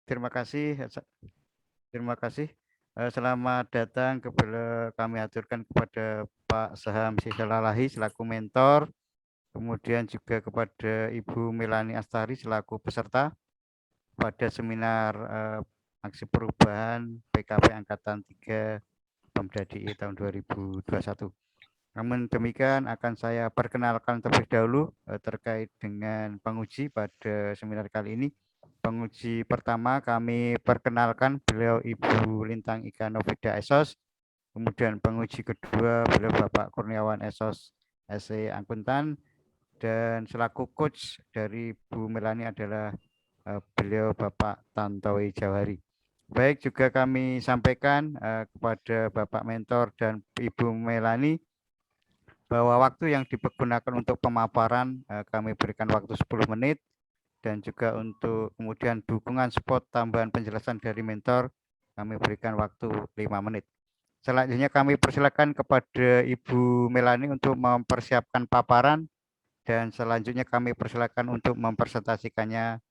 Terima kasih. Terima kasih. Selamat datang kami aturkan kepada Pak Saham Sisalalahi selaku mentor, kemudian juga kepada Ibu Melani Astari selaku peserta pada seminar aksi perubahan PKP Angkatan 3 Pemda DIY tahun 2021. Namun demikian akan saya perkenalkan terlebih dahulu terkait dengan penguji pada seminar kali ini. Penguji pertama kami perkenalkan beliau Ibu Lintang Ika Novida Esos. Kemudian penguji kedua beliau Bapak Kurniawan Esos SE Akuntan. Dan selaku coach dari Bu Melani adalah beliau Bapak Tantowi Jawahari. Baik, juga kami sampaikan kepada Bapak mentor dan Ibu Melani bahwa waktu yang dipergunakan untuk pemaparan kami berikan waktu 10 menit dan juga untuk kemudian dukungan spot tambahan penjelasan dari mentor kami berikan waktu 5 menit. Selanjutnya kami persilakan kepada Ibu Melani untuk mempersiapkan paparan dan selanjutnya kami persilakan untuk mempresentasikannya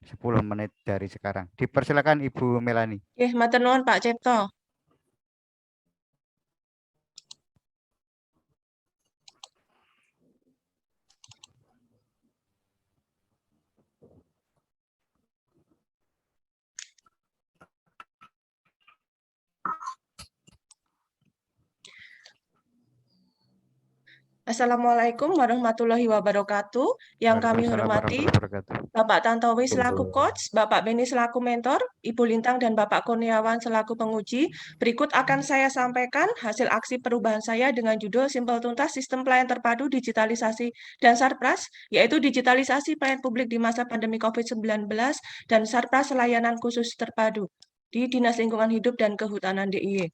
10 menit dari sekarang. Dipersilakan Ibu Melani. Matur nuwun Pak Cipto. Assalamualaikum warahmatullahi wabarakatuh. Yang kami hormati Bapak Tantowi selaku coach, Bapak Beni selaku mentor, Ibu Lintang dan Bapak Kurniawan selaku penguji. Berikut akan saya sampaikan hasil aksi perubahan saya dengan judul Simpel Tuntas Sistem Pelayanan Terpadu Digitalisasi dan Sarpras, yaitu digitalisasi pelayanan publik di masa pandemi COVID-19 dan Sarpras layanan khusus terpadu di Dinas Lingkungan Hidup dan Kehutanan DIY.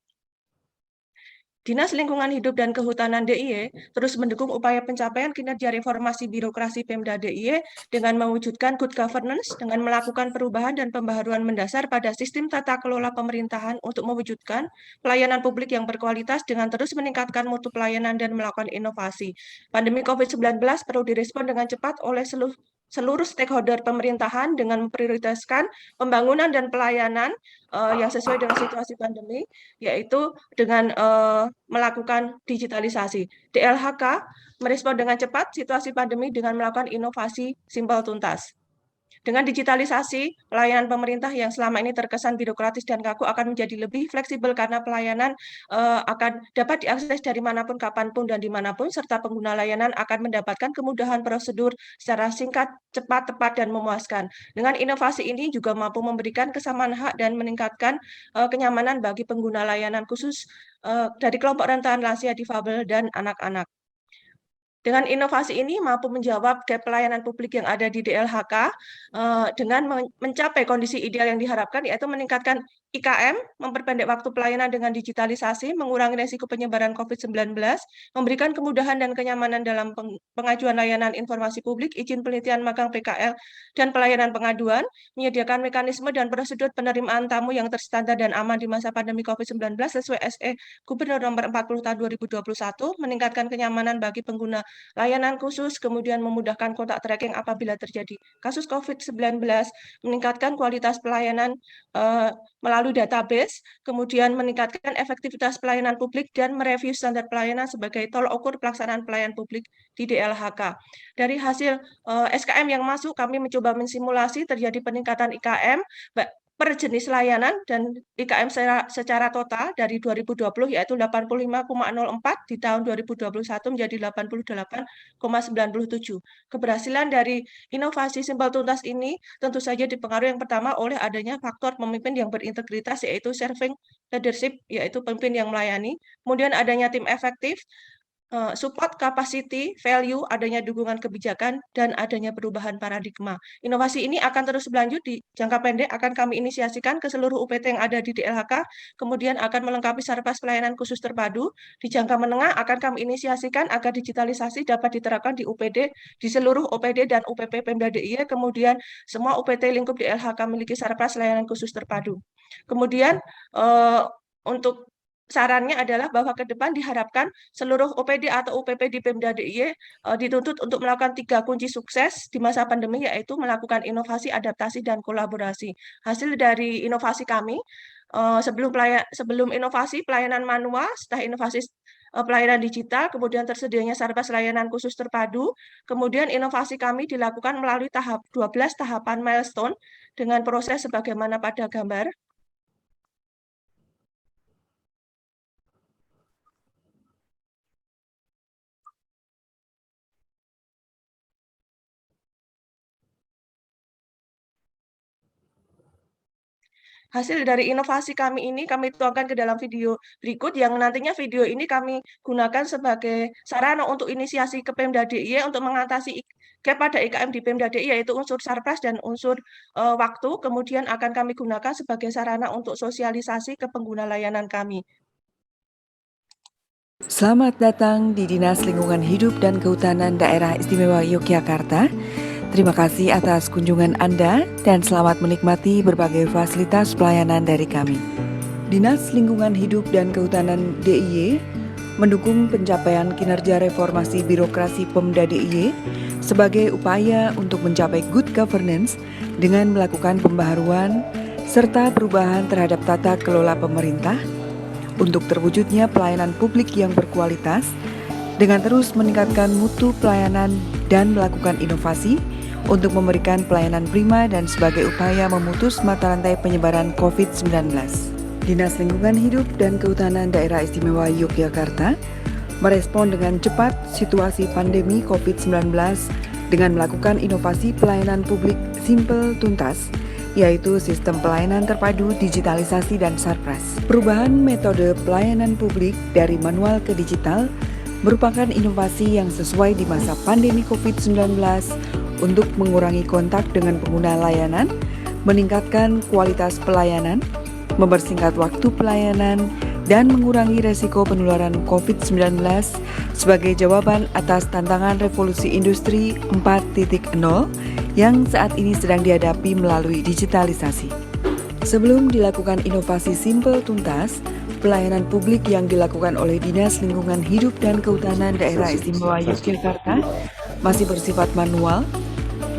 Dinas Lingkungan Hidup dan Kehutanan DIY terus mendukung upaya pencapaian kinerja reformasi birokrasi Pemda DIY dengan mewujudkan good governance dengan melakukan perubahan dan pembaharuan mendasar pada sistem tata kelola pemerintahan untuk mewujudkan pelayanan publik yang berkualitas dengan terus meningkatkan mutu pelayanan dan melakukan inovasi. Pandemi COVID-19 perlu direspon dengan cepat oleh seluruh stakeholder pemerintahan dengan memprioritaskan pembangunan dan pelayanan yang sesuai dengan situasi pandemi, yaitu dengan melakukan digitalisasi. DLHK merespon dengan cepat situasi pandemi dengan melakukan inovasi simpel tuntas. Dengan digitalisasi, pelayanan pemerintah yang selama ini terkesan birokratis dan kaku akan menjadi lebih fleksibel karena pelayanan akan dapat diakses dari manapun, kapanpun, dan dimanapun, serta pengguna layanan akan mendapatkan kemudahan prosedur secara singkat, cepat, tepat, dan memuaskan. Dengan inovasi ini juga mampu memberikan kesamaan hak dan meningkatkan kenyamanan bagi pengguna layanan khusus dari kelompok rentan lansia, difabel, dan anak-anak. Dengan inovasi ini mampu menjawab gap pelayanan publik yang ada di DLHK dengan mencapai kondisi ideal yang diharapkan, yaitu meningkatkan IKM, memperpendek waktu pelayanan dengan digitalisasi, mengurangi risiko penyebaran COVID-19, memberikan kemudahan dan kenyamanan dalam pengajuan layanan informasi publik, izin penelitian magang PKL, dan pelayanan pengaduan, menyediakan mekanisme dan prosedur penerimaan tamu yang terstandar dan aman di masa pandemi COVID-19 sesuai SE Gubernur Nomor 40 Tahun 2021, meningkatkan kenyamanan bagi pengguna layanan khusus, kemudian memudahkan kontak tracking apabila terjadi kasus COVID-19, meningkatkan kualitas pelayanan melalui database, kemudian meningkatkan efektivitas pelayanan publik dan mereview standar pelayanan sebagai tolok ukur pelaksanaan pelayanan publik di DLHK. Dari hasil SKM yang masuk, kami mencoba mensimulasi terjadi peningkatan IKM per jenis layanan dan IKM secara total dari 2020 yaitu 85,04 di tahun 2021 menjadi 88,97. Keberhasilan dari inovasi simpel tuntas ini tentu saja dipengaruhi yang pertama oleh adanya faktor pemimpin yang berintegritas yaitu serving leadership yaitu pemimpin yang melayani, kemudian adanya tim efektif, support capacity, value, adanya dukungan kebijakan, dan adanya perubahan paradigma. Inovasi ini akan terus berlanjut di jangka pendek, akan kami inisiasikan ke seluruh UPT yang ada di DLHK, kemudian akan melengkapi Sarpras pelayanan khusus terpadu. Di jangka menengah akan kami inisiasikan agar digitalisasi dapat diterapkan di UPD, di seluruh OPD dan UPP Pemda DIY, kemudian semua UPT lingkup DLHK memiliki Sarpras pelayanan khusus terpadu. Kemudian untuk sarannya adalah bahwa ke depan diharapkan seluruh OPD atau UPP di Pemda DIY dituntut untuk melakukan 3 kunci sukses di masa pandemi, yaitu melakukan inovasi, adaptasi, dan kolaborasi. Hasil dari inovasi kami, sebelum inovasi pelayanan manual, setelah inovasi pelayanan digital, kemudian tersedianya Sarpas layanan khusus terpadu, kemudian inovasi kami dilakukan melalui 12 tahapan milestone dengan proses sebagaimana pada gambar. Hasil dari inovasi kami ini kami tuangkan ke dalam video berikut yang nantinya video ini kami gunakan sebagai sarana untuk inisiasi ke Pemda DIY untuk mengatasi gap pada IKM di Pemda DIY, yaitu unsur Sarpras dan unsur waktu, kemudian akan kami gunakan sebagai sarana untuk sosialisasi ke pengguna layanan kami. Selamat datang di Dinas Lingkungan Hidup dan Kehutanan Daerah Istimewa Yogyakarta. Terima kasih atas kunjungan Anda dan selamat menikmati berbagai fasilitas pelayanan dari kami. Dinas Lingkungan Hidup dan Kehutanan DIY mendukung pencapaian kinerja reformasi birokrasi Pemda DIY sebagai upaya untuk mencapai good governance dengan melakukan pembaharuan serta perubahan terhadap tata kelola pemerintah untuk terwujudnya pelayanan publik yang berkualitas dengan terus meningkatkan mutu pelayanan dan melakukan inovasi untuk memberikan pelayanan prima dan sebagai upaya memutus mata rantai penyebaran COVID-19. Dinas Lingkungan Hidup dan Kehutanan Daerah Istimewa Yogyakarta merespon dengan cepat situasi pandemi COVID-19 dengan melakukan inovasi pelayanan publik simpel tuntas, yaitu sistem pelayanan terpadu, digitalisasi, dan Sarpras. Perubahan metode pelayanan publik dari manual ke digital merupakan inovasi yang sesuai di masa pandemi COVID-19 untuk mengurangi kontak dengan pengguna layanan, meningkatkan kualitas pelayanan, mempersingkat waktu pelayanan, dan mengurangi resiko penularan COVID-19 sebagai jawaban atas tantangan revolusi industri 4.0 yang saat ini sedang dihadapi melalui digitalisasi. Sebelum dilakukan inovasi simpel tuntas, pelayanan publik yang dilakukan oleh Dinas Lingkungan Hidup dan Kehutanan Daerah Istimewa Yogyakarta masih bersifat manual,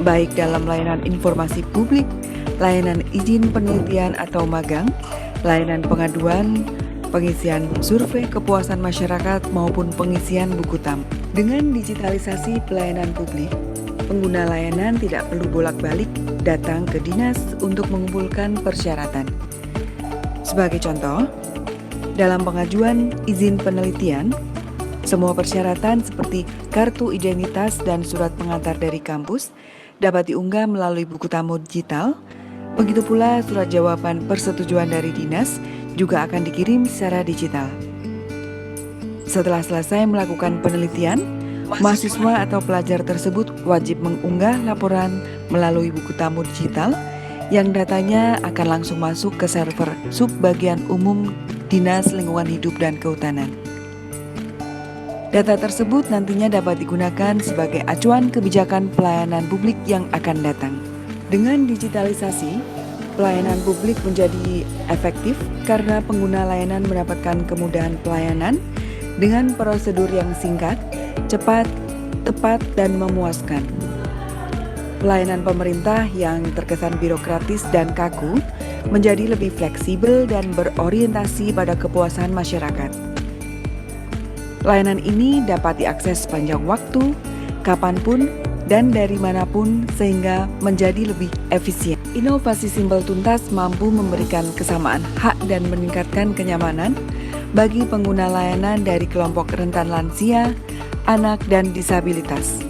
baik dalam layanan informasi publik, layanan izin penelitian atau magang, layanan pengaduan, pengisian survei kepuasan masyarakat maupun pengisian buku tamu. Dengan digitalisasi pelayanan publik, pengguna layanan tidak perlu bolak-balik datang ke dinas untuk mengumpulkan persyaratan. Sebagai contoh, dalam pengajuan izin penelitian, semua persyaratan seperti kartu identitas dan surat pengantar dari kampus dapat diunggah melalui buku tamu digital. Begitu pula surat jawaban persetujuan dari dinas juga akan dikirim secara digital. Setelah selesai melakukan penelitian, mahasiswa atau pelajar tersebut wajib mengunggah laporan melalui buku tamu digital yang datanya akan langsung masuk ke server subbagian umum Dinas Lingkungan Hidup dan Kehutanan. Data tersebut nantinya dapat digunakan sebagai acuan kebijakan pelayanan publik yang akan datang. Dengan digitalisasi, pelayanan publik menjadi efektif karena pengguna layanan mendapatkan kemudahan pelayanan dengan prosedur yang singkat, cepat, tepat, dan memuaskan. Pelayanan pemerintah yang terkesan birokratis dan kaku menjadi lebih fleksibel dan berorientasi pada kepuasan masyarakat. Layanan ini dapat diakses sepanjang waktu, kapanpun, dan dari manapun sehingga menjadi lebih efisien. Inovasi simpel tuntas mampu memberikan kesamaan hak dan meningkatkan kenyamanan bagi pengguna layanan dari kelompok rentan lansia, anak, dan disabilitas.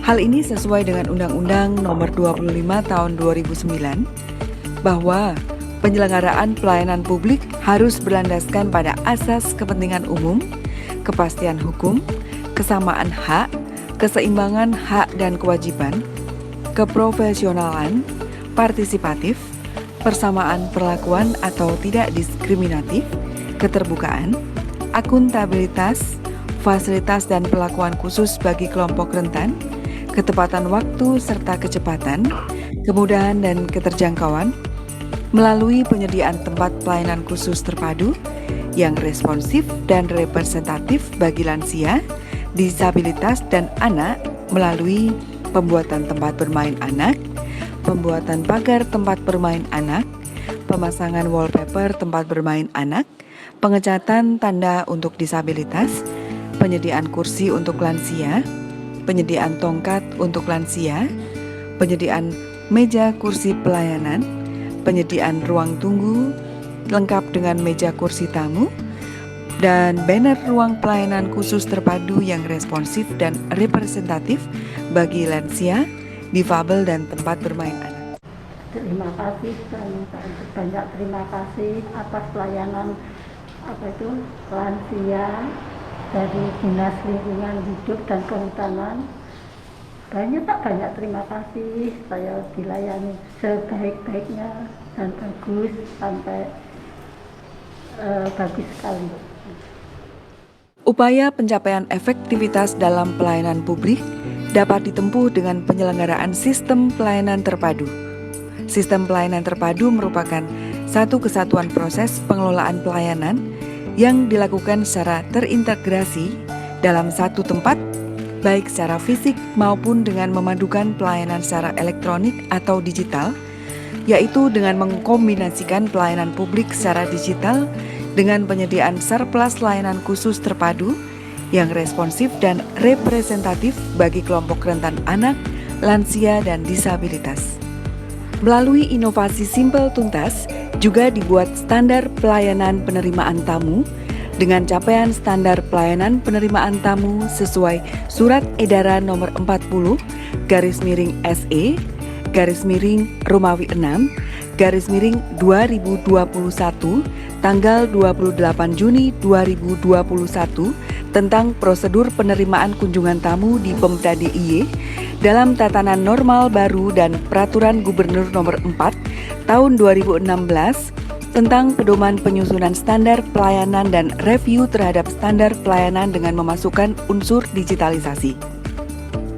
Hal ini sesuai dengan Undang-Undang Nomor 25 Tahun 2009 bahwa penyelenggaraan pelayanan publik harus berlandaskan pada asas kepentingan umum, kepastian hukum, kesamaan hak, keseimbangan hak dan kewajiban, keprofesionalan, partisipatif, persamaan perlakuan atau tidak diskriminatif, keterbukaan, akuntabilitas, fasilitas dan perlakuan khusus bagi kelompok rentan, ketepatan waktu serta kecepatan, kemudahan dan keterjangkauan, melalui penyediaan tempat pelayanan khusus terpadu yang responsif dan representatif bagi lansia, disabilitas, dan anak melalui pembuatan tempat bermain anak, pembuatan pagar tempat bermain anak, pemasangan wallpaper tempat bermain anak, pengecatan tanda untuk disabilitas, penyediaan kursi untuk lansia, penyediaan tongkat untuk lansia, penyediaan meja kursi pelayanan, penyediaan ruang tunggu lengkap dengan meja kursi tamu, dan banner ruang pelayanan khusus terpadu yang responsif dan representatif bagi lansia, difabel, dan tempat bermain anak. Terima kasih banyak terima kasih atas pelayanan lansia dari Dinas Lingkungan Hidup dan Kehutanan. Banyak terima kasih, saya dilayani sebaik-baiknya dan bagus sampai bagus sekali. Upaya pencapaian efektivitas dalam pelayanan publik dapat ditempuh dengan penyelenggaraan sistem pelayanan terpadu. Sistem pelayanan terpadu merupakan satu kesatuan proses pengelolaan pelayanan yang dilakukan secara terintegrasi dalam satu tempat, baik secara fisik maupun dengan memadukan pelayanan secara elektronik atau digital, yaitu dengan mengkombinasikan pelayanan publik secara digital dengan penyediaan surplus layanan khusus terpadu yang responsif dan representatif bagi kelompok rentan anak, lansia, dan disabilitas. Melalui inovasi Simpel Tuntas, juga dibuat standar pelayanan penerimaan tamu dengan capaian standar pelayanan penerimaan tamu sesuai Surat Edaran Nomor 40/SE Romawi 6/2021 tanggal 28 Juni 2021 tentang prosedur penerimaan kunjungan tamu di Pemda DIY dalam tatanan normal baru dan Peraturan Gubernur Nomor 4 Tahun 2016 tentang pedoman penyusunan standar pelayanan dan review terhadap standar pelayanan dengan memasukkan unsur digitalisasi.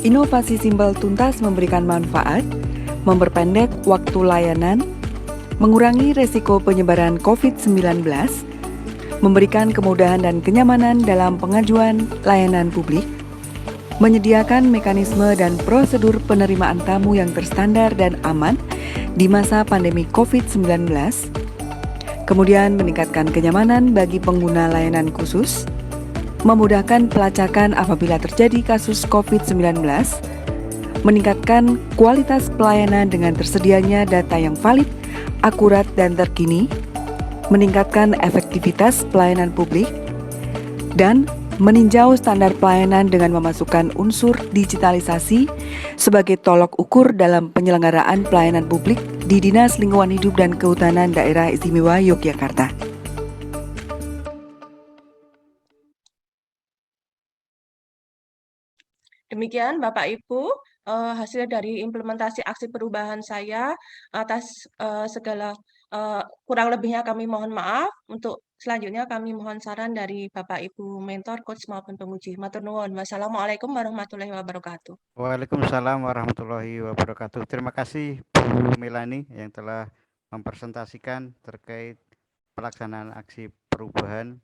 Inovasi Simpel Tuntas memberikan manfaat, memperpendek waktu layanan, mengurangi resiko penyebaran COVID-19, memberikan kemudahan dan kenyamanan dalam pengajuan layanan publik, menyediakan mekanisme dan prosedur penerimaan tamu yang terstandar dan aman di masa pandemi COVID-19, kemudian meningkatkan kenyamanan bagi pengguna layanan khusus, memudahkan pelacakan apabila terjadi kasus COVID-19, meningkatkan kualitas pelayanan dengan tersedianya data yang valid, akurat, dan terkini, meningkatkan efektivitas pelayanan publik, dan meninjau standar pelayanan dengan memasukkan unsur digitalisasi sebagai tolok ukur dalam penyelenggaraan pelayanan publik di Dinas Lingkungan Hidup dan Kehutanan Daerah Istimewa Yogyakarta. Demikian Bapak Ibu, hasil dari implementasi aksi perubahan saya. Atas segala kurang lebihnya kami mohon maaf. Untuk selanjutnya kami mohon saran dari Bapak Ibu mentor, coach maupun penguji. Matur nuwun. Wassalamualaikum warahmatullahi wabarakatuh. Waalaikumsalam warahmatullahi wabarakatuh. Terima kasih Bu Melani yang telah mempresentasikan terkait pelaksanaan aksi perubahan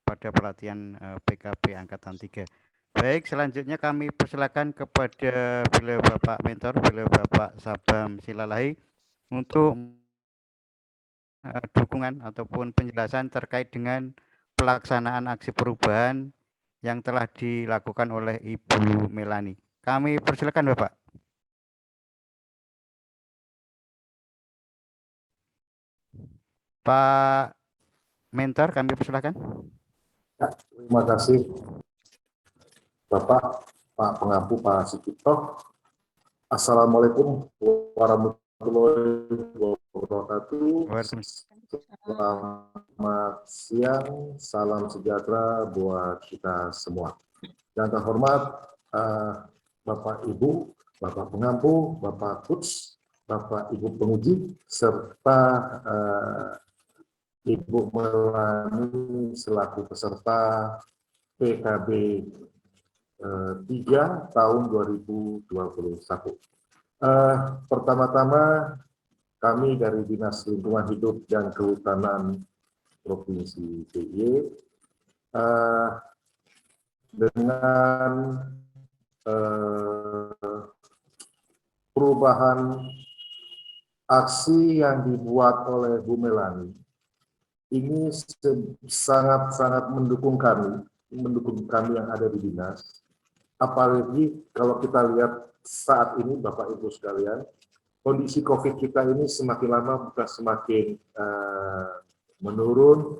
pada pelatihan PKP Angkatan 3. Baik, selanjutnya kami persilakan kepada beliau Bapak Mentor, beliau Bapak Sabam Silalahi untuk dukungan ataupun penjelasan terkait dengan pelaksanaan aksi perubahan yang telah dilakukan oleh Ibu Melani. Kami persilakan Bapak. Pak Mentor, kami persilakan. Terima kasih Bapak, Pak Pengampu, Pak Sukito. Assalamualaikum warahmatullahi wabarakatuh. Selamat siang, salam sejahtera buat kita semua. Yang terhormat Bapak Ibu, Bapak Pengampu, Bapak Coach, Bapak Ibu penguji, serta Ibu Melani selaku peserta PKB 3 tahun 2021. Pertama-tama kami dari Dinas Lingkungan Hidup dan Kehutanan Provinsi DIY dengan perubahan aksi yang dibuat oleh Bu Melani ini sangat-sangat mendukung kami yang ada di dinas. Apalagi kalau kita lihat saat ini, Bapak Ibu sekalian, kondisi COVID kita ini semakin lama bukan semakin menurun,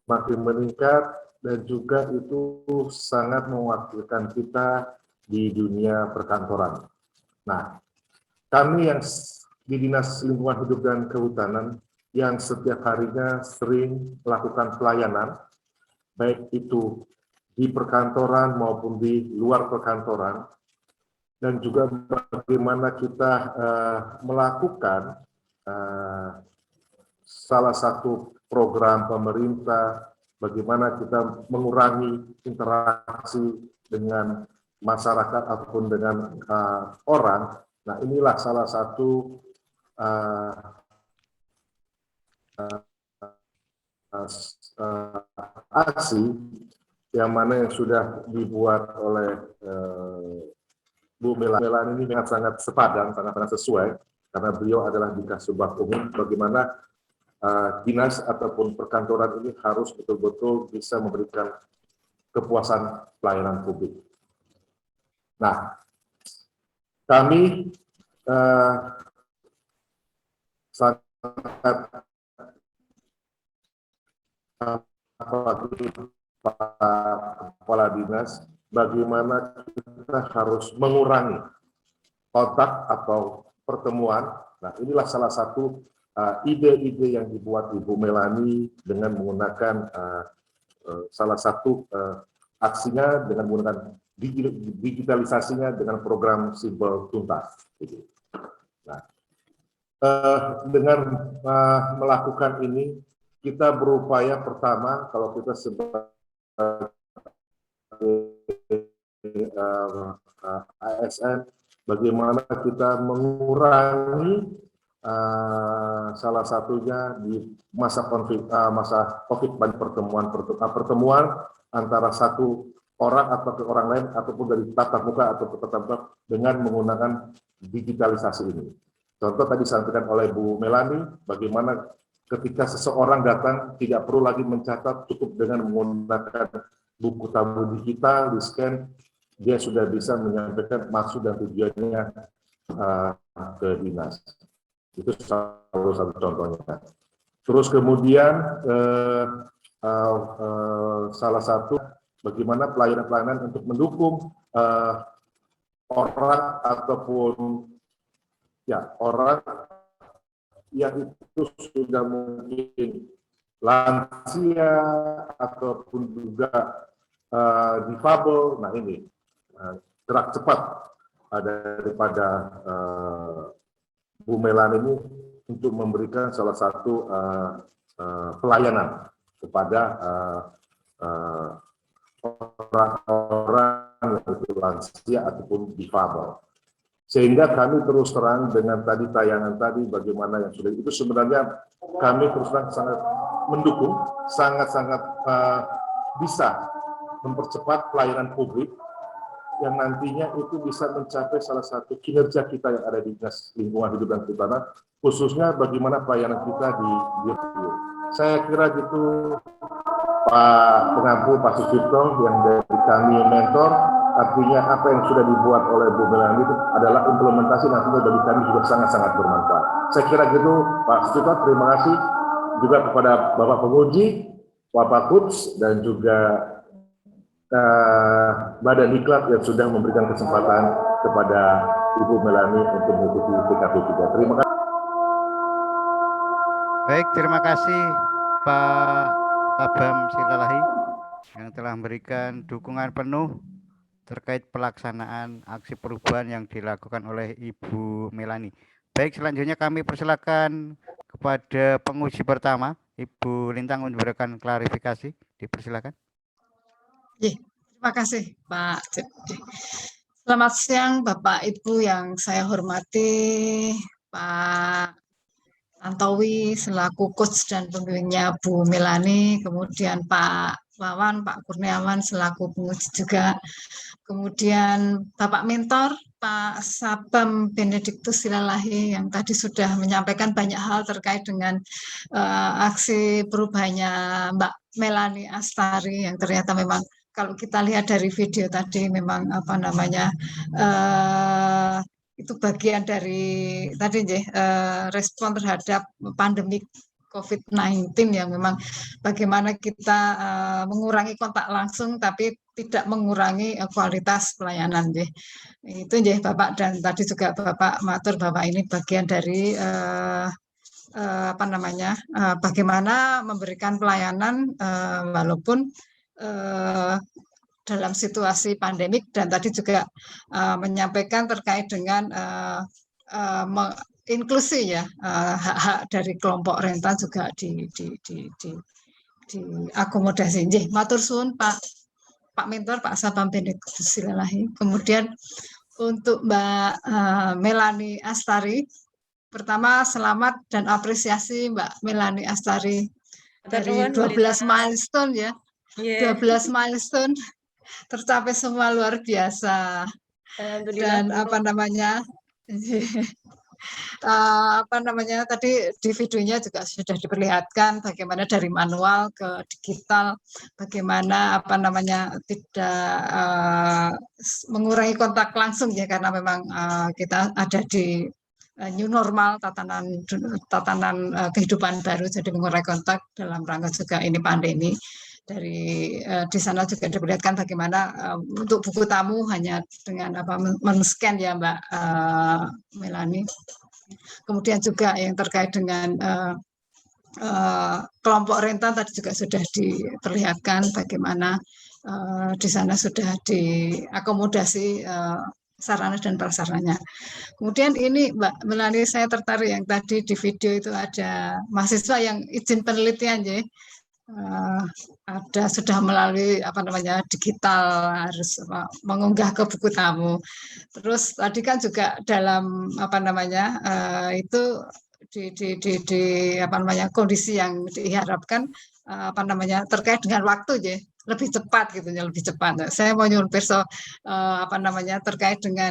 semakin meningkat, dan juga itu sangat mewakilkan kita di dunia perkantoran. Nah, kami yang di Dinas Lingkungan Hidup dan Kehutanan yang setiap harinya sering melakukan pelayanan, baik itu di perkantoran maupun di luar perkantoran, dan juga bagaimana kita melakukan salah satu program pemerintah, bagaimana kita mengurangi interaksi dengan masyarakat ataupun dengan orang. Nah, inilah salah satu aksi yang mana yang sudah dibuat oleh Bu Melani ini sangat sepadan, sangat sesuai, karena beliau adalah di Kasubag Umum, bagaimana dinas ataupun perkantoran ini harus betul-betul bisa memberikan kepuasan pelayanan publik. Nah, kami sangat Pak Kepala Dinas, bagaimana kita harus mengurangi kontak atau pertemuan. Nah, inilah salah satu ide-ide yang dibuat Ibu Melani dengan menggunakan salah satu aksinya dengan menggunakan digitalisasinya dengan program Simpel Tuntas. Nah, dengan melakukan ini, kita berupaya pertama, kalau kita sebagai ASN, bagaimana kita mengurangi salah satunya di masa COVID banyak pertemuan antara satu orang atau ke orang lain ataupun dari tatap muka atau tatap muka dengan menggunakan digitalisasi ini. Contoh tadi disampaikan oleh Bu Melani, bagaimana ketika seseorang datang tidak perlu lagi mencatat, cukup dengan menggunakan buku tamu digital, di scan, dia sudah bisa menyampaikan maksud dan tujuannya ke dinas. Itu salah satu contohnya. Terus kemudian salah satu bagaimana pelayanan-pelayanan untuk mendukung orang ataupun orang yang itu sudah mungkin lansia ataupun juga difabel. Nah, ini gerak cepat daripada Bu Melani ini untuk memberikan salah satu pelayanan kepada orang-orang yang itu lansia ataupun difabel. Sehingga kami terus terang dengan tadi tayangan tadi bagaimana yang sudah itu sebenarnya kami terus terang sangat mendukung, sangat-sangat bisa mempercepat pelayanan publik yang nantinya itu bisa mencapai salah satu kinerja kita yang ada di Dinas Lingkungan Hidup dan Kehutanan, khususnya bagaimana pelayanan kita di Dirjen. Saya kira gitu Pak Pengampu, Pak Sucipto yang dari kami mentor. Artinya apa yang sudah dibuat oleh Bu Melani itu adalah implementasi nantinya bagi kami juga sangat-sangat bermanfaat. Saya kira gitu Pak Sucipto, terima kasih juga kepada Bapak Penguji, Bapak Kuts, dan juga Badan Diklat yang sudah memberikan kesempatan kepada Ibu Melani untuk mengikuti PKP 3. Terima kasih. Baik, terima kasih Pak Tabam Silalahi yang telah memberikan dukungan penuh terkait pelaksanaan aksi perubahan yang dilakukan oleh Ibu Melani. Baik, selanjutnya kami persilakan kepada penguji pertama, Ibu Lintang untuk memberikan klarifikasi. Dipersilakan. Terima kasih Pak. Selamat siang Bapak Ibu yang saya hormati, Pak Tantowi selaku coach dan pembimbingnya Bu Melani, kemudian Pak Wawan, Pak Kurniawan selaku penguji juga, kemudian Bapak Mentor, Pak Sabam Benediktus Silalahi yang tadi sudah menyampaikan banyak hal terkait dengan aksi perubahannya Mbak Melani Astari yang ternyata memang kalau kita lihat dari video tadi memang apa namanya itu bagian dari tadi respon terhadap pandemi COVID-19 yang memang bagaimana kita mengurangi kontak langsung tapi tidak mengurangi kualitas pelayanan itu Bapak, dan tadi juga Bapak matur Bapak ini bagian dari apa namanya bagaimana memberikan pelayanan walaupun dalam situasi pandemik, dan tadi juga menyampaikan terkait dengan inklusi ya, hak-hak dari kelompok rentan juga diakomodasi. Matur suwun Pak Mentor, Pak Sabam Benediktus Silalahi. Kemudian untuk Mbak Melani Astari, pertama selamat dan apresiasi Mbak Melani Astari dari 12 milestone ya. 12 milestone tercapai semua luar biasa. Dan apa namanya tadi di videonya juga sudah diperlihatkan bagaimana dari manual ke digital, bagaimana apa namanya tidak mengurangi kontak langsung ya, karena memang kita ada di new normal, tatanan kehidupan baru, jadi mengurangi kontak dalam rangka juga ini pandemi. Dari di sana juga diperlihatkan bagaimana untuk buku tamu hanya dengan men-scan ya Mbak Melani. Kemudian juga yang terkait dengan kelompok rentan tadi juga sudah diperlihatkan bagaimana di sana sudah diakomodasi sarana dan prasarannya. Kemudian ini Mbak Melani, saya tertarik yang tadi di video itu ada mahasiswa yang izin penelitian ya. Ada sudah melalui apa namanya digital, harus mengunggah ke buku tamu. Terus tadi kan juga dalam apa namanya itu di apa namanya kondisi yang diharapkan apa namanya terkait dengan waktu ya, lebih cepat gitu ya, lebih cepat. Saya mau nyuruh perso apa namanya terkait dengan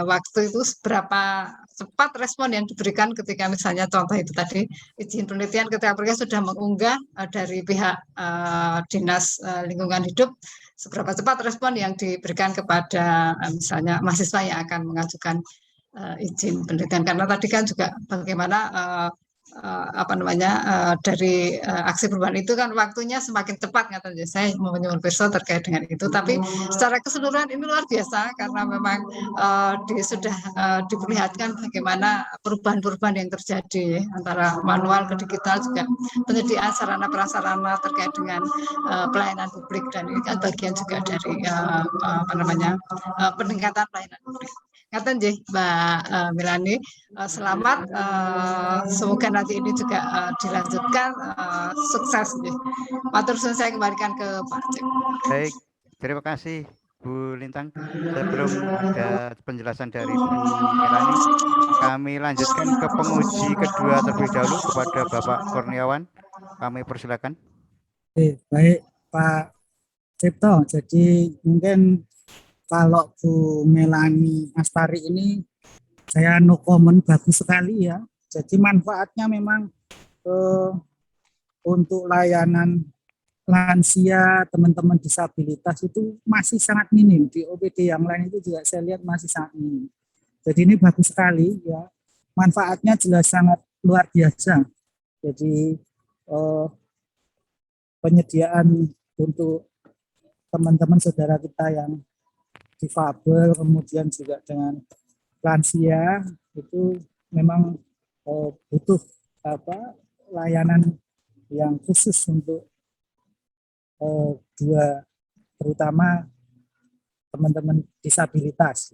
waktu itu seberapa cepat respon yang diberikan ketika misalnya contoh itu tadi izin penelitian ketika mereka sudah mengunggah dari pihak Dinas Lingkungan Hidup, seberapa cepat respon yang diberikan kepada misalnya mahasiswa yang akan mengajukan izin penelitian, karena tadi kan juga bagaimana apa namanya dari aksi perubahan itu kan waktunya semakin cepat katanya. Saya mau menyuruh perso terkait dengan itu, tapi secara keseluruhan ini luar biasa karena memang sudah diperlihatkan bagaimana perubahan-perubahan yang terjadi antara manual ke digital, juga penyediaan sarana prasarana terkait dengan pelayanan publik, dan ini kan bagian juga dari apa namanya peningkatan pelayanan publik. Ngaten nggih Mbak Melani, selamat, semoga nanti ini juga dilanjutkan sukses nggih. Matur suwun, saya kembalikan ke Pak Cik. Baik, terima kasih Bu Lintang. Sebelum ada penjelasan dari Bu Melani, kami lanjutkan ke penguji kedua terlebih dahulu kepada Bapak Kurniawan. Kami persilakan. Baik Pak Cipto, jadi mungkin kalau Bu Melani Astari ini saya no comment, bagus sekali ya. Jadi manfaatnya memang untuk layanan lansia, teman-teman disabilitas itu masih sangat minim. Di OPD yang lain itu juga saya lihat masih sangat minim. Jadi ini bagus sekali ya. Manfaatnya jelas sangat luar biasa. Jadi penyediaan untuk teman-teman saudara kita yang difabel, kemudian juga dengan lansia itu memang butuh layanan yang khusus untuk terutama teman-teman disabilitas.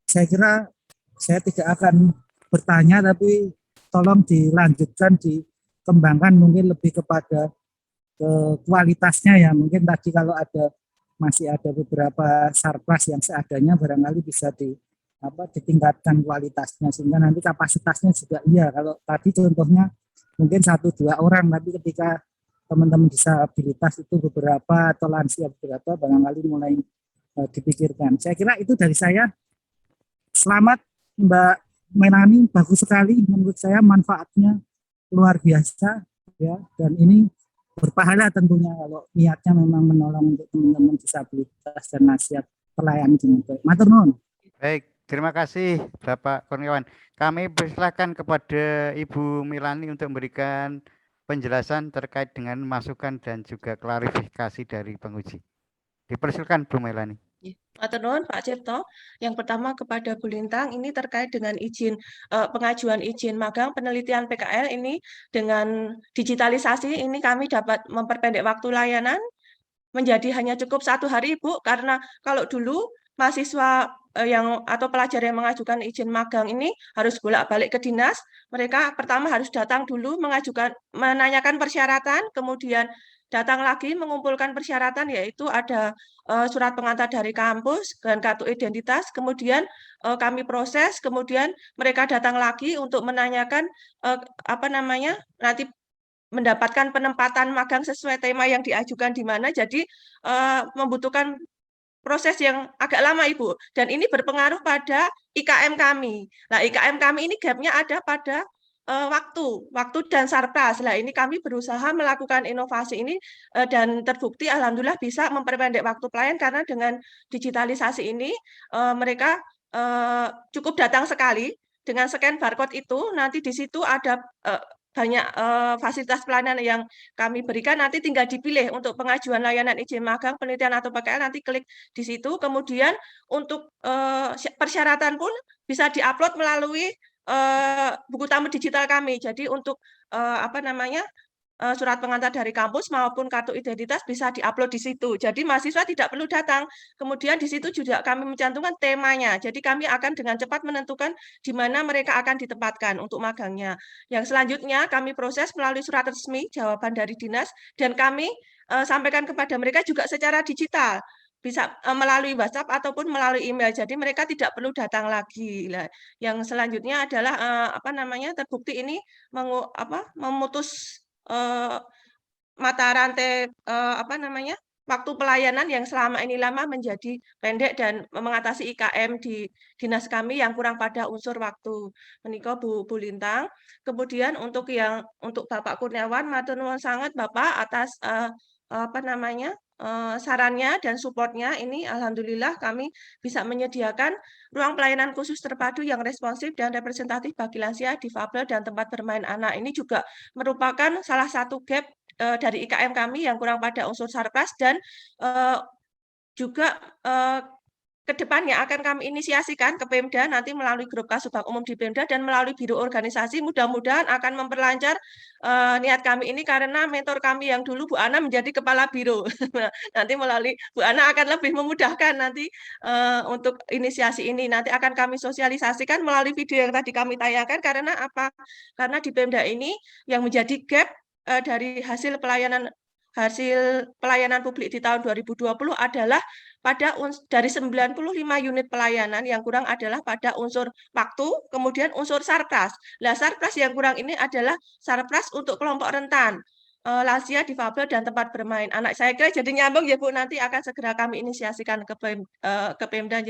Saya kira saya tidak akan bertanya, tapi tolong dilanjutkan, dikembangkan mungkin lebih kepada kualitasnya ya. Mungkin tadi kalau masih ada beberapa sarpras yang seadanya barangkali bisa ditingkatkan kualitasnya sehingga nanti kapasitasnya juga iya. Kalau tadi contohnya mungkin 1-2 orang, tapi ketika teman-teman disabilitas itu beberapa atau lansia beberapa, barangkali mulai dipikirkan. Saya kira itu dari saya. Selamat Mbak Melani, bagus sekali menurut saya, manfaatnya luar biasa ya, dan ini berpahala tentunya kalau niatnya memang menolong untuk teman-teman disabilitas dan nasihat pelayanan dengan baik. Matur nuwun. Baik, terima kasih Bapak Kurniawan. Kami persilakan kepada Ibu Melani untuk memberikan penjelasan terkait dengan masukan dan juga klarifikasi dari penguji. Dipersilakan Bu Melani. Matur nuwun Pak Cipto. Yang pertama kepada Bu Lintang, ini terkait dengan izin pengajuan izin magang penelitian PKL ini dengan digitalisasi ini kami dapat memperpendek waktu layanan menjadi hanya cukup 1 hari, Bu, karena kalau dulu mahasiswa atau pelajar yang mengajukan izin magang ini harus bolak-balik ke dinas. Mereka pertama harus datang dulu menanyakan persyaratan, kemudian datang lagi mengumpulkan persyaratan, yaitu ada surat pengantar dari kampus dan kartu identitas, kemudian kami proses, kemudian mereka datang lagi untuk menanyakan nanti mendapatkan penempatan magang sesuai tema yang diajukan di mana. Jadi membutuhkan proses yang agak lama, Ibu. Dan ini berpengaruh pada IKM kami. Nah, IKM kami ini gap-nya ada pada waktu dan sarpras. Nah, ini kami berusaha melakukan inovasi ini dan terbukti alhamdulillah bisa memperpendek waktu pelayan karena dengan digitalisasi ini mereka cukup datang sekali. Dengan scan barcode itu nanti di situ ada banyak fasilitas pelayanan yang kami berikan, nanti tinggal dipilih untuk pengajuan layanan izin magang, penelitian atau PKL, nanti klik di situ. Kemudian untuk persyaratan pun bisa diupload melalui buku tamu digital kami. Jadi untuk surat pengantar dari kampus maupun kartu identitas bisa diupload di situ. Jadi mahasiswa tidak perlu datang. Kemudian di situ juga kami mencantumkan temanya. Jadi kami akan dengan cepat menentukan di mana mereka akan ditempatkan untuk magangnya. Yang selanjutnya kami proses melalui surat resmi jawaban dari dinas dan kami sampaikan kepada mereka juga secara digital. Bisa melalui WhatsApp ataupun melalui email. Jadi mereka tidak perlu datang lagi. Yang selanjutnya adalah terbukti ini memutus mata rantai waktu pelayanan yang selama ini lama menjadi pendek dan mengatasi IKM di dinas kami yang kurang pada unsur waktu. Menika Bu Lintang. Kemudian untuk Bapak Kurniawan, matur nuwun sangat Bapak atas sarannya dan supportnya. Ini alhamdulillah kami bisa menyediakan ruang pelayanan khusus terpadu yang responsif dan representatif bagi lansia, difabel, dan tempat bermain anak. Ini juga merupakan salah satu gap dari IKM kami yang kurang pada unsur sarpras dan juga ke depannya akan kami inisiasikan ke Pemda nanti melalui grup Kasubag Umum di Pemda dan melalui biro organisasi, mudah-mudahan akan memperlancar niat kami ini karena mentor kami yang dulu Bu Ana menjadi kepala biro. Nanti melalui Bu Ana akan lebih memudahkan nanti untuk inisiasi ini. Nanti akan kami sosialisasikan melalui video yang tadi kami tayangkan karena apa? Karena di Pemda ini yang menjadi gap dari hasil pelayanan publik di tahun 2020 adalah dari 95 unit pelayanan yang kurang adalah pada unsur waktu, kemudian unsur sarpras. Nah, sarpras yang kurang ini adalah sarpras untuk kelompok rentan, lansia, difabel, dan tempat bermain anak. Saya kira jadi nyambung ya Bu, nanti akan segera kami inisiasikan ke Pemda.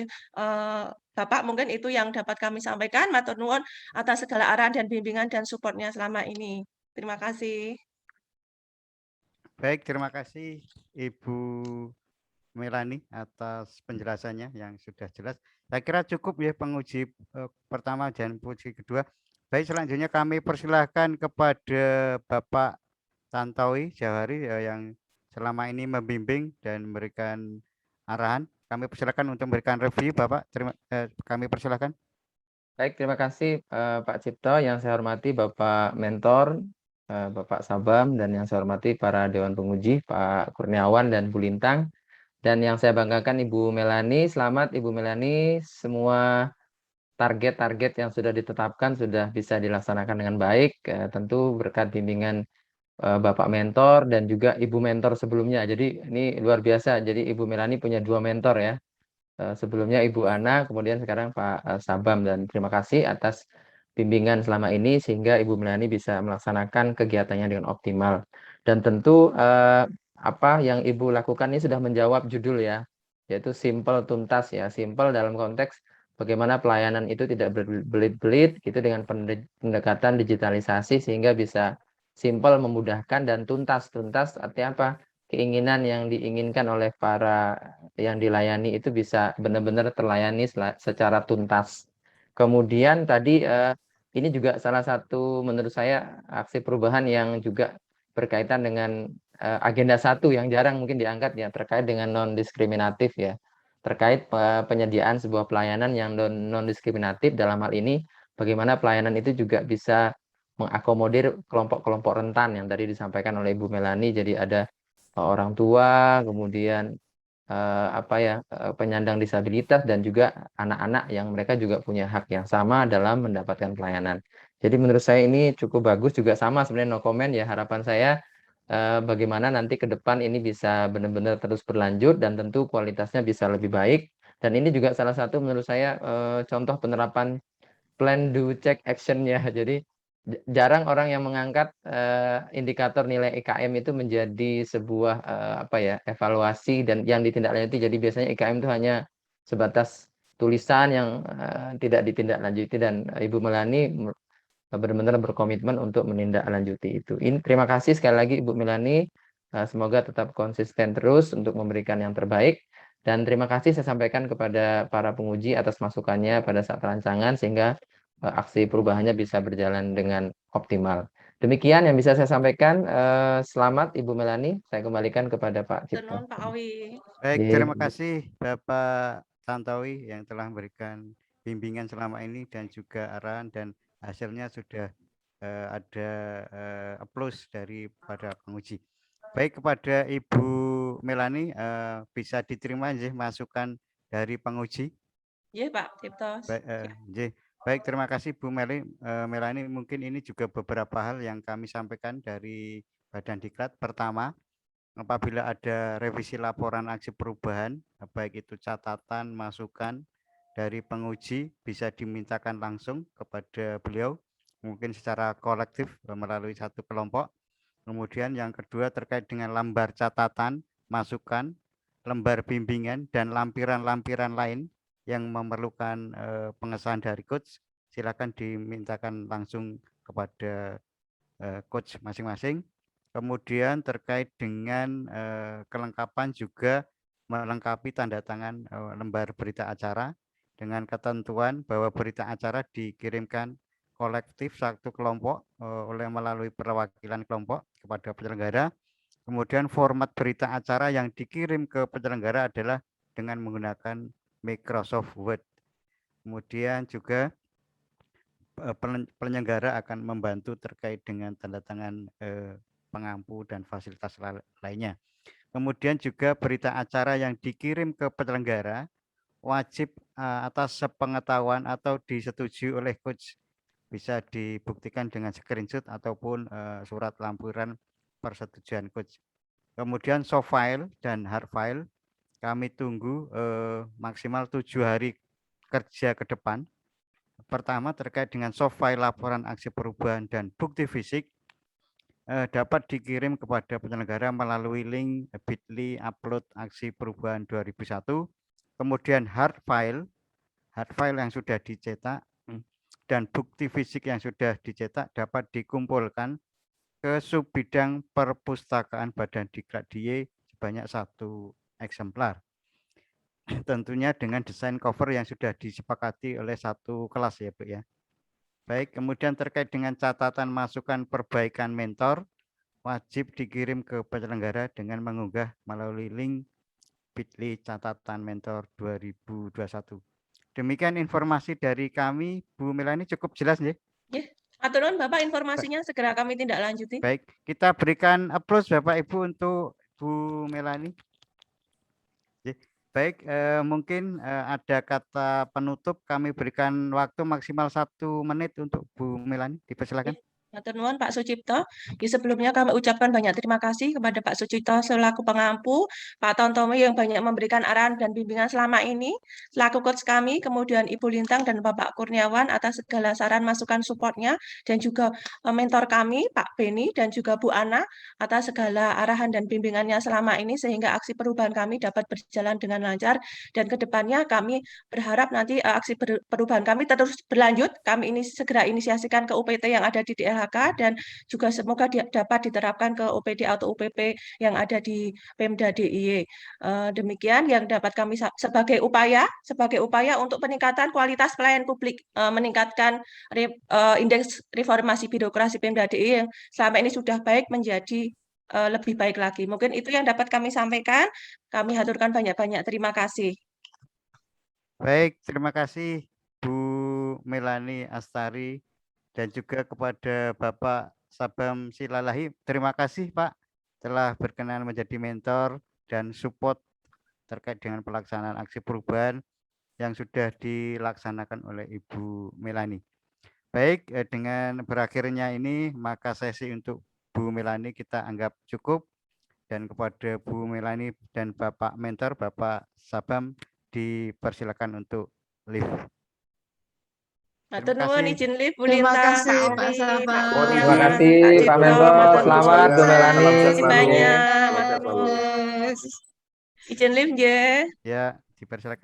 Bapak, mungkin itu yang dapat kami sampaikan. Matur nuwun atas segala arahan dan bimbingan dan supportnya selama ini. Terima kasih. Baik, terima kasih Ibu Melani atas penjelasannya yang sudah jelas. Saya kira cukup ya penguji pertama dan penguji kedua. Baik, selanjutnya kami persilahkan kepada Bapak Tantowi Jawahari yang selama ini membimbing dan memberikan arahan. Kami persilahkan untuk memberikan review, Bapak. Kami persilahkan. Baik, terima kasih Pak Cipto. Yang saya hormati Bapak Mentor, Bapak Sabam, dan yang saya hormati para Dewan Penguji, Pak Kurniawan dan Bu Lintang. Dan yang saya banggakan Ibu Melani. Selamat Ibu Melani, semua target-target yang sudah ditetapkan sudah bisa dilaksanakan dengan baik. Tentu berkat bimbingan Bapak Mentor dan juga Ibu Mentor sebelumnya. Jadi ini luar biasa. Jadi Ibu Melani punya 2 mentor ya. sebelumnya Ibu Ana, kemudian sekarang Pak Sabam, dan terima kasih atas bimbingan selama ini sehingga Ibu Melani bisa melaksanakan kegiatannya dengan optimal. Dan tentu apa yang Ibu lakukan ini sudah menjawab judul ya, yaitu simple tuntas ya. Simple dalam konteks bagaimana pelayanan itu tidak berbelit-belit gitu dengan pendekatan digitalisasi sehingga bisa simple, memudahkan, dan tuntas. Tuntas artinya apa? Keinginan yang diinginkan oleh para yang dilayani itu bisa benar-benar terlayani secara tuntas. Kemudian tadi ini juga salah satu menurut saya aksi perubahan yang juga berkaitan dengan agenda 1 yang jarang mungkin diangkat ya, terkait dengan non-diskriminatif ya, terkait penyediaan sebuah pelayanan yang non-diskriminatif. Dalam hal ini bagaimana pelayanan itu juga bisa mengakomodir kelompok-kelompok rentan yang tadi disampaikan oleh Ibu Melani. Jadi ada orang tua, kemudian penyandang disabilitas, dan juga anak-anak yang mereka juga punya hak yang sama dalam mendapatkan pelayanan. Jadi menurut saya ini cukup bagus, juga sama sebenarnya, no comment ya. Harapan saya bagaimana nanti ke depan ini bisa benar-benar terus berlanjut dan tentu kualitasnya bisa lebih baik. Dan ini juga salah satu menurut saya contoh penerapan plan, do, check, action-nya. Jadi jarang orang yang mengangkat indikator nilai IKM itu menjadi sebuah evaluasi dan yang ditindaklanjuti. Jadi biasanya IKM itu hanya sebatas tulisan yang tidak ditindaklanjuti, dan Ibu Melani benar-benar berkomitmen untuk menindaklanjuti itu. Terima kasih sekali lagi Ibu Melani. Semoga tetap konsisten terus untuk memberikan yang terbaik. Dan terima kasih saya sampaikan kepada para penguji atas masukannya pada saat rancangan sehingga aksi perubahannya bisa berjalan dengan optimal. Demikian yang bisa saya sampaikan. Selamat Ibu Melani. Saya kembalikan kepada Pak Cipto. Pak Awi. Baik, terima kasih Bapak Tantowi yang telah memberikan bimbingan selama ini dan juga arahan, dan hasilnya sudah ada applause dari para penguji. Baik, kepada Ibu Melani bisa diterima masukan dari penguji. Iya Pak Cipto. Baik, terima kasih Bu Melani. Mungkin ini juga beberapa hal yang kami sampaikan dari Badan Diklat. Pertama, apabila ada revisi laporan aksi perubahan, baik itu catatan, masukan dari penguji, bisa dimintakan langsung kepada beliau, mungkin secara kolektif melalui satu kelompok. Kemudian yang kedua terkait dengan lembar catatan, masukan, lembar bimbingan, dan lampiran-lampiran lain yang memerlukan pengesahan dari coach, silakan dimintakan langsung kepada coach masing-masing. Kemudian terkait dengan kelengkapan juga melengkapi tanda tangan lembar berita acara dengan ketentuan bahwa berita acara dikirimkan kolektif satu kelompok oleh melalui perwakilan kelompok kepada penyelenggara. Kemudian format berita acara yang dikirim ke penyelenggara adalah dengan menggunakan Microsoft Word. Kemudian juga penyelenggara akan membantu terkait dengan tanda tangan pengampu dan fasilitas lainnya. Kemudian juga berita acara yang dikirim ke penyelenggara wajib atas sepengetahuan atau disetujui oleh coach, bisa dibuktikan dengan screenshot ataupun surat lampiran persetujuan coach. Kemudian soft file dan hard file kami tunggu maksimal 7 hari kerja ke depan. Pertama, terkait dengan soft file laporan aksi perubahan dan bukti fisik dapat dikirim kepada penyelenggara melalui link bit.ly upload aksi perubahan 2001. Kemudian hard file yang sudah dicetak dan bukti fisik yang sudah dicetak dapat dikumpulkan ke subbidang perpustakaan Badan Diklat DIY sebanyak 1 eksemplar. Tentunya dengan desain cover yang sudah disepakati oleh satu kelas ya Bu ya. Baik, kemudian terkait dengan catatan masukan perbaikan mentor wajib dikirim ke penyelenggara dengan mengunggah melalui link bit.ly catatan mentor 2021. Demikian informasi dari kami. Bu Melani, cukup jelas ya? Ya, atur nuhun Bapak, informasinya segera kami tindak lanjuti. Baik, kita berikan applause Bapak Ibu untuk Bu Melani. Baik, mungkin ada kata penutup, kami berikan waktu maksimal 1 menit untuk Bu Melani, dipersilakan. Matur nuwun Pak Sucipto. Sebelumnya kami ucapkan banyak terima kasih kepada Pak Sucipto selaku pengampu, Pak Tontowi yang banyak memberikan arahan dan bimbingan selama ini, selaku coach kami, kemudian Ibu Lintang dan Bapak Kurniawan atas segala saran, masukan, supportnya, dan juga mentor kami, Pak Beni dan juga Bu Ana, atas segala arahan dan bimbingannya selama ini, sehingga aksi perubahan kami dapat berjalan dengan lancar, dan kedepannya kami berharap nanti aksi perubahan kami terus berlanjut, kami ini segera inisiasikan ke UPT yang ada di DLHK, dan juga semoga dapat diterapkan ke OPD atau UPP yang ada di Pemda DIY. Demikian yang dapat kami sebagai upaya untuk peningkatan kualitas pelayanan publik, meningkatkan indeks reformasi birokrasi Pemda DIY yang selama ini sudah baik menjadi lebih baik lagi. Mungkin itu yang dapat kami sampaikan. Kami haturkan banyak-banyak terima kasih. Baik, terima kasih Bu Melani Astari dan juga kepada Bapak Sabam Silalahi. Terima kasih Pak telah berkenan menjadi mentor dan support terkait dengan pelaksanaan aksi perubahan yang sudah dilaksanakan oleh Ibu Melani. Baik, dengan berakhirnya ini maka sesi untuk Bu Melani kita anggap cukup, dan kepada Bu Melani dan Bapak mentor Bapak Sabam dipersilakan untuk live. Matur nuwun, izin live Bu Terima Lintang, kasih Pak Pak Uli, Sabam. Pak Mohon Kurniawan, Terima izin. kasih Pak Pak Cipto, Mentor. matur Selamat Bu nuwun. Melani. Salam sehat Terima kasih selalu. banyak. Salam Matur sehat selalu. nuwun. Yes. Izin live nggih. Ya, dipersilakan.